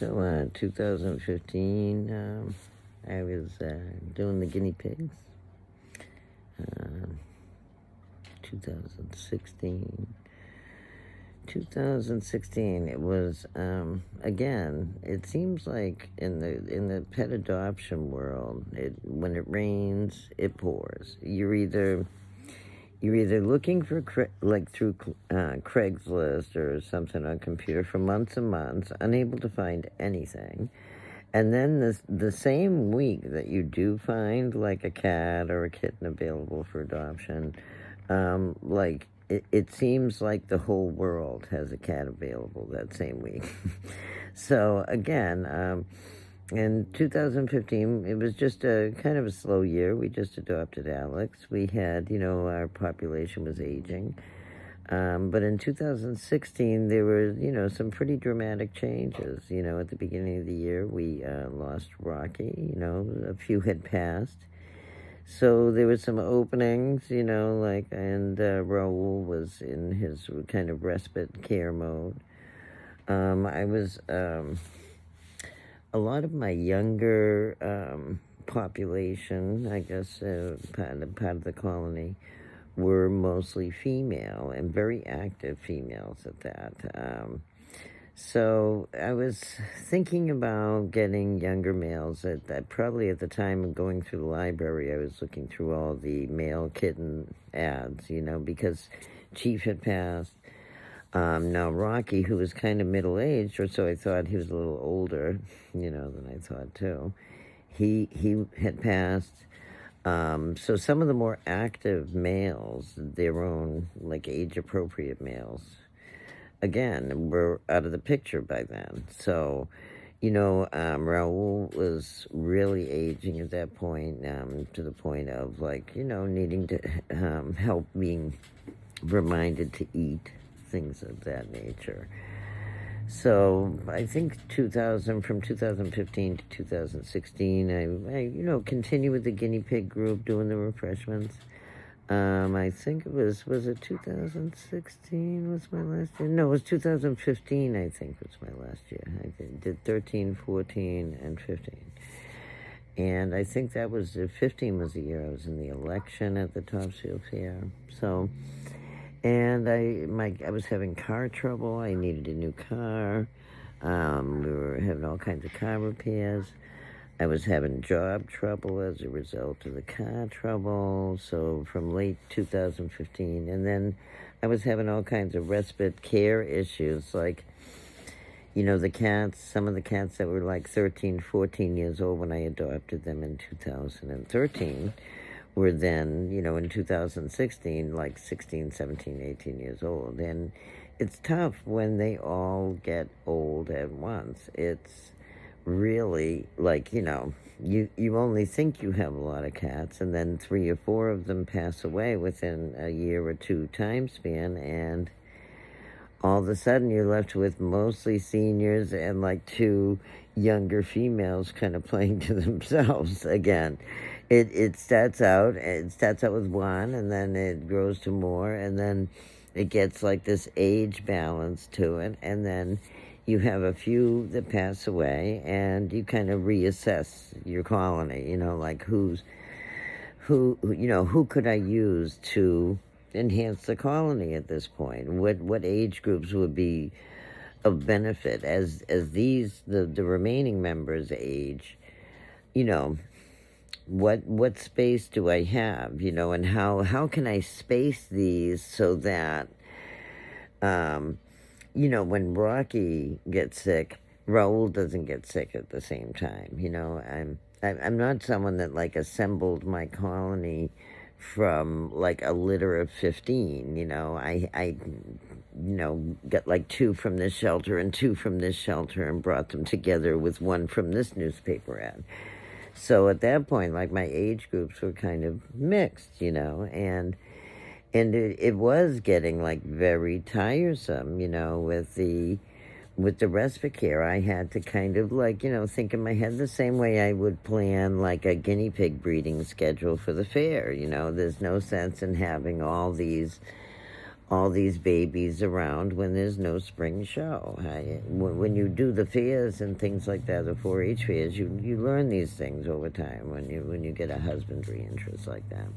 So, 2015, I was doing the guinea pigs. 2016. 2016, it was, again, it seems like in the pet adoption world, when it rains, it pours. You're either looking for, through Craigslist or something on computer for months and months, unable to find anything. And then the same week that you do find, like, a cat or a kitten available for adoption, it seems like the whole world has a cat available that same week. So, again, in 2015, it was just a kind of a slow year. We just adopted Alex. We had, our population was aging. But in 2016, there were, some pretty dramatic changes. At the beginning of the year, we lost Rocky. A few had passed. So there were some openings, and Raoul was in his kind of respite care mode. I was, a lot of my younger population, I guess, part of the colony, were mostly female and very active females at that. So I was thinking about getting younger males. Probably at the time of going through the library, I was looking through all the male kitten ads, because Chief had passed. Now Rocky, who was kind of middle-aged, or so I thought, he was a little older, than I thought too. He had passed. So some of the more active males, their own, like, age-appropriate males, again, were out of the picture by then. So, Raoul was really aging at that point, to the point of, needing to help being reminded to eat, things of that nature. So I think from 2015 to 2016, I continued with the guinea pig group doing the refreshments. I think it was it 2016 was my last year? No, it was 2015, I think, was my last year. I did 13, 14, and 15. And I think 15 was the year I was in the election at the Topsfield Fair. So, and I was having car trouble. I needed a new car. We were having all kinds of car repairs. I was having job trouble as a result of the car trouble, so from late 2015. And then I was having all kinds of respite care issues, like, the cats, some of the cats that were like 13, 14 years old when I adopted them in 2013 were then, in 2016, like 16, 17, 18 years old. And it's tough when they all get old at once. It's really, you only think you have a lot of cats, and then 3 or 4 of them pass away within a year or two time span, and all of a sudden you're left with mostly seniors and 2 younger females kind of playing to themselves again. It starts out with one, and then it grows to more, and then it gets like this age balance to it, and then you have a few that pass away, and you kind of reassess your colony, who could I use to enhance the colony at this point? What age groups would be of benefit as the remaining members age? What space do I have? And how can I space these so that when Rocky gets sick, Raoul doesn't get sick at the same time. I'm not someone that assembled my colony from a litter of 15. I got 2 from this shelter and 2 from this shelter and brought them together with 1 from this newspaper ad. So at that point, my age groups were kind of mixed, and it was getting very tiresome, with the respite care. I had to kind of think in my head the same way I would plan a guinea pig breeding schedule for the fair. There's no sense in having all these all these babies around when there's no spring show. When you do the fairs and things like that, the 4-H fairs, you learn these things over time when you get a husbandry interest like that.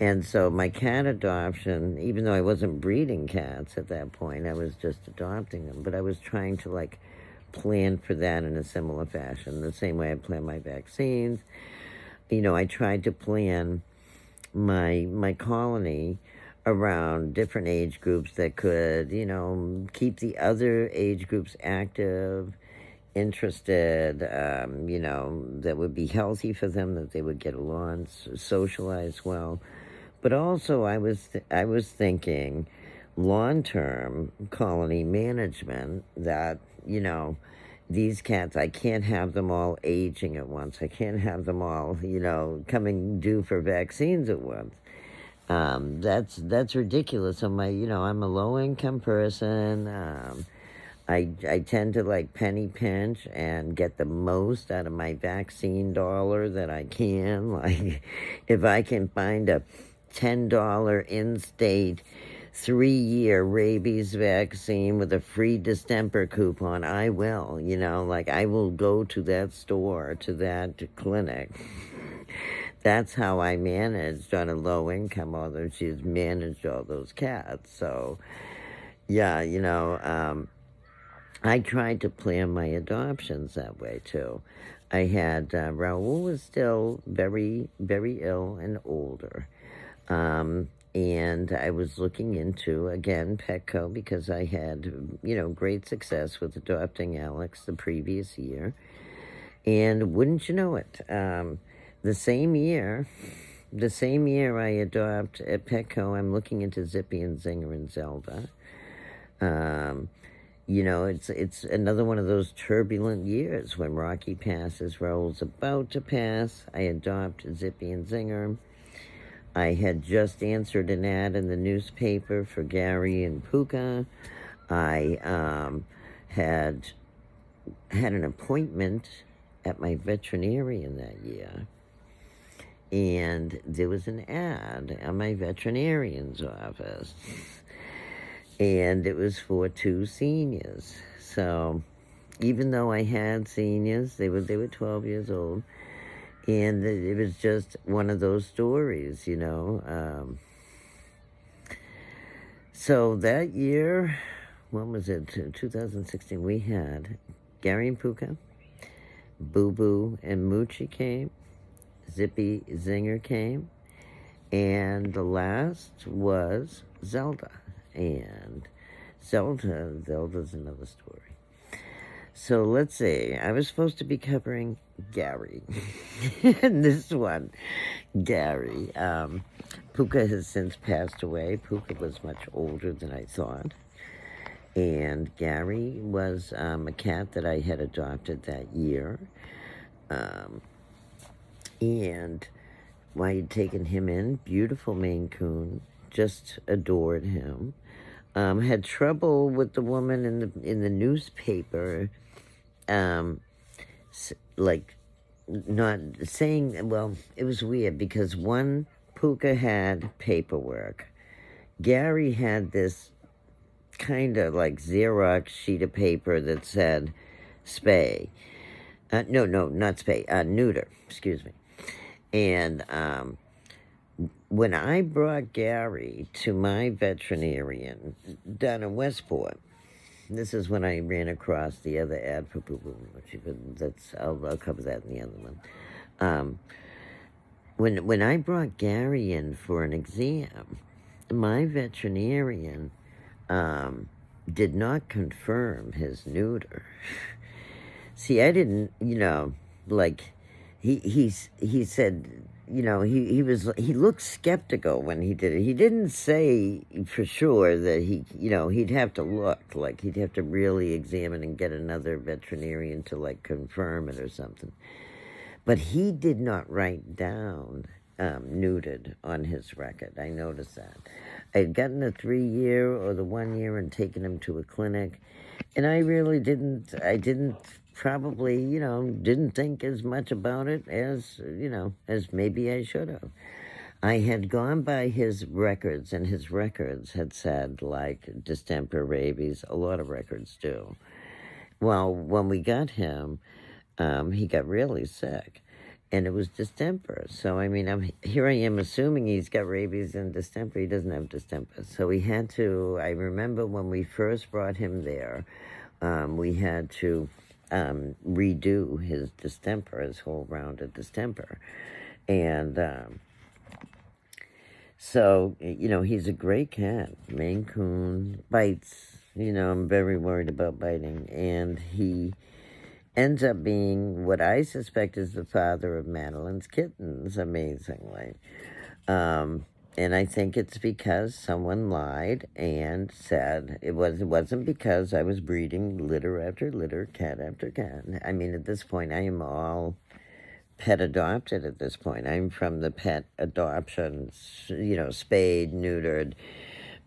And so my cat adoption, even though I wasn't breeding cats at that point, I was just adopting them, but I was trying to like plan for that in a similar fashion, the same way I plan my vaccines. I tried to plan my colony around different age groups that could, keep the other age groups active, interested, that would be healthy for them, that they would get along, socialize well. But also I was thinking long-term colony management that, these cats, I can't have them all aging at once. I can't have them all, coming due for vaccines at once. That's ridiculous. I'm a low income person. I tend to like penny pinch and get the most out of my vaccine dollar that I can. Like, if I can find a $10 in-state 3-year rabies vaccine with a free distemper coupon, I will. I will go to that store, to that clinic. That's how I managed on a low income, although she's managed all those cats. So, yeah, I tried to plan my adoptions that way, too. I had, Raoul was still very, very ill and older. And I was looking into, again, Petco, because I had, great success with adopting Alex the previous year. And wouldn't you know it, the same year I adopt at Petco, I'm looking into Zippy and Zinger and Zelda. It's another one of those turbulent years when Rocky passes, Raoul's about to pass. I adopt Zippy and Zinger. I had just answered an ad in the newspaper for Gary and Puka. I had an appointment at my veterinarian that year. And there was an ad on my veterinarian's office. And it was for 2 seniors. So even though I had seniors, they were 12 years old. And it was just one of those stories, So that year, when was it? 2016, we had Gary and Puka, Boo Boo and Moochie came, Zippy Zinger came, and the last was Zelda. And Zelda's another story. So let's see. I was supposed to be covering Gary. And this one, Gary. Puka has since passed away. Puka was much older than I thought. And Gary was a cat that I had adopted that year. And I had taken him in. Beautiful Maine coon. Just adored him. Had trouble with the woman in the newspaper, not saying, well, it was weird because one, Puka had paperwork. Gary had this kind of like Xerox sheet of paper that said spay. No, not spay, neuter, excuse me. And when I brought Gary to my veterinarian down in Westport, this is when I ran across the other ad for Boo Boo. I'll cover that in the other one. When I brought Gary in for an exam, my veterinarian did not confirm his neuter. See, I didn't, he said, he looked skeptical when he did it. He didn't say for sure that he'd have to look, like he'd have to really examine and get another veterinarian to like confirm it or something. But he did not write down neutered on his record. I noticed that. I had gotten the 3-year or the 1 year and taken him to a clinic, and I really didn't probably, didn't think as much about it as maybe I should have. I had gone by his records, and his records had said, like, distemper, rabies. A lot of records do. Well, when we got him, he got really sick, and it was distemper. So, I mean, here I am assuming he's got rabies and distemper. He doesn't have distemper. So we had to, I remember when we first brought him there, we had to redo his distemper, his whole round of distemper. And so, he's a great cat, Maine coon, bites. I'm very worried about biting. And he ends up being what I suspect is the father of Madeline's kittens, amazingly. And I think it's because someone lied and said it wasn't because I was breeding litter after litter, cat after cat. I mean, at this point, I am all pet adopted at this point. I'm from the pet adoption, spayed, neutered,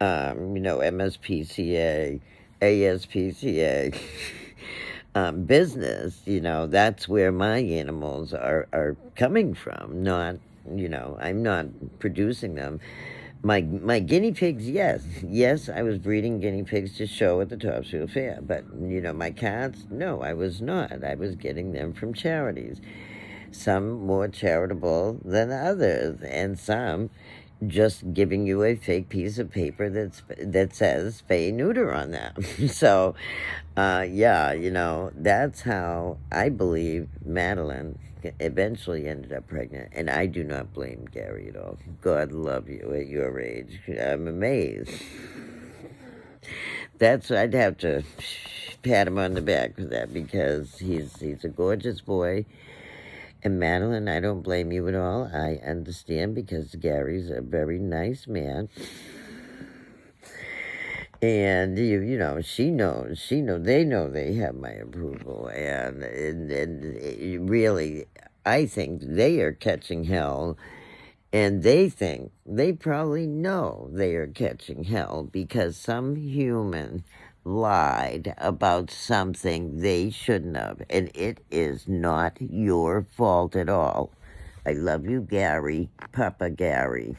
MSPCA, ASPCA business. That's where my animals are coming from, not, I'm not producing them. My guinea pigs, yes, I was breeding guinea pigs to show at the Topsfield Fair, but, my cats, no, I was not. I was getting them from charities. Some more charitable than others, and some just giving you a fake piece of paper that says spay neuter on them. So, that's how I believe Madeline eventually ended up pregnant, and I do not blame Gary at all. God love you at your age. I'm amazed. I'd have to pat him on the back for that, because he's a gorgeous boy. And Madeline, I don't blame you at all. I understand, because Gary's a very nice man. And, she knows, they know they have my approval. And really, I think they are catching hell. And they probably know they are catching hell, because some human lied about something they shouldn't have, and it is not your fault at all. I love you, Gary, Papa Gary.